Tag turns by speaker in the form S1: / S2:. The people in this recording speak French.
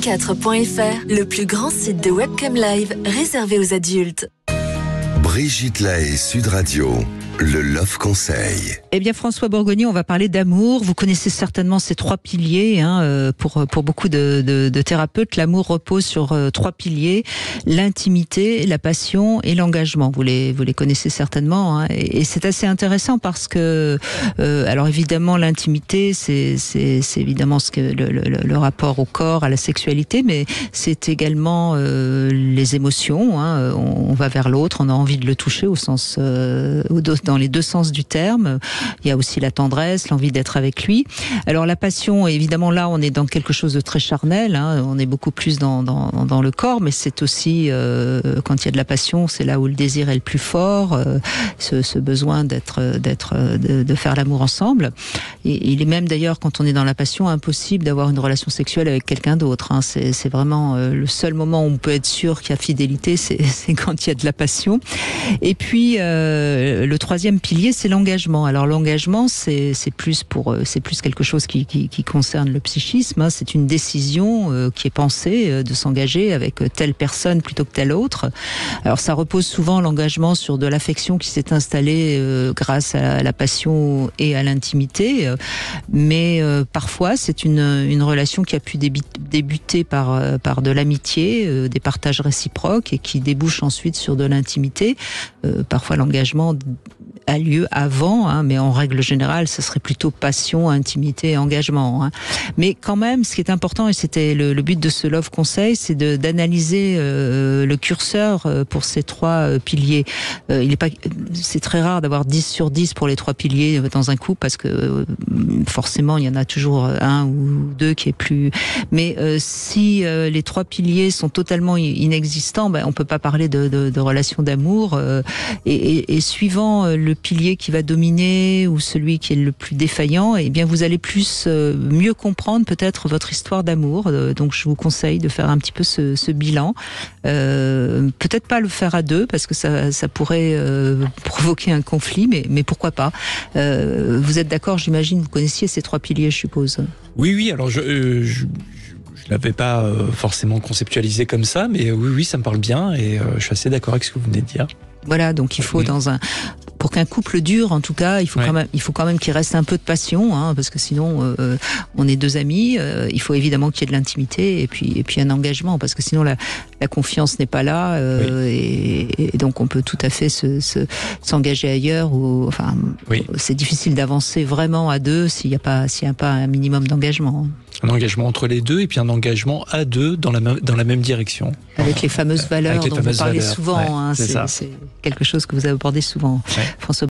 S1: France24.fr, le plus grand site de webcam live réservé aux adultes.
S2: Brigitte Lahaie, Sud Radio, le Love Conseil.
S3: Eh bien, François Bourgognier, on va parler d'amour. Vous connaissez certainement ces trois piliers. Pour beaucoup de thérapeutes, l'amour repose sur trois piliers: l'intimité, la passion et l'engagement. Vous les connaissez certainement. Et c'est assez intéressant parce que, alors évidemment, l'intimité, c'est évidemment le rapport au corps, à la sexualité, mais c'est également les émotions. On va vers l'autre, on a envie de le toucher au sens dans les deux sens du terme. Il y a aussi la tendresse, l'envie d'être avec lui. Alors la passion, évidemment, là on est dans quelque chose de très charnel, on est beaucoup plus dans le corps, mais c'est aussi quand il y a de la passion, c'est là où le désir est le plus fort, ce besoin de faire l'amour ensemble. Et il est même d'ailleurs, quand on est dans la passion, impossible d'avoir une relation sexuelle avec quelqu'un d'autre. C'est vraiment le seul moment où on peut être sûr qu'il y a fidélité, c'est quand il y a de la passion. Et puis le troisième pilier, c'est l'engagement. Alors l'engagement, c'est plus quelque chose qui concerne le psychisme. C'est une décision qui est pensée de s'engager avec telle personne plutôt que telle autre. Alors ça repose souvent, l'engagement, sur de l'affection qui s'est installée grâce à la passion et à l'intimité. Mais parfois, c'est une relation qui a pu débuter par de l'amitié, des partages réciproques, et qui débouche ensuite sur de l'intimité. Parfois l'engagement a lieu avant, mais en règle générale, ça serait plutôt passion, intimité, engagement. Mais quand même, ce qui est important, et c'était le but de ce Love Conseil, c'est d'analyser le curseur pour ces trois piliers. C'est très rare d'avoir 10 sur 10 pour les trois piliers dans un couple, parce que forcément, il y en a toujours un ou deux qui est plus... Mais si les trois piliers sont totalement inexistants, on peut pas parler de relation d'amour. Et suivant le pilier qui va dominer ou celui qui est le plus défaillant, eh bien vous allez mieux comprendre peut-être votre histoire d'amour. Donc je vous conseille de faire un petit peu ce bilan. Peut-être pas le faire à deux, parce que ça pourrait provoquer un conflit, mais pourquoi pas. Vous êtes d'accord, j'imagine, vous connaissiez ces trois piliers, je suppose.
S4: Oui, alors je l'avais pas forcément conceptualisé comme ça, mais oui, ça me parle bien, et je suis assez d'accord avec ce que vous venez de dire.
S3: Voilà, donc il faut pour qu'un couple dure, en tout cas, il faut quand même qu'il reste un peu de passion, parce que sinon on est deux amis. Il faut évidemment qu'il y ait de l'intimité et puis un engagement, parce que sinon la confiance n'est pas là, et donc on peut tout à fait s'engager ailleurs. C'est difficile d'avancer vraiment à deux s'il n'y a pas un minimum d'engagement.
S4: Un engagement entre les deux, et puis un engagement à deux dans la même direction.
S3: Avec les fameuses valeurs dont vous parlez souvent.
S4: C'est
S3: c'est quelque chose que vous abordez souvent, François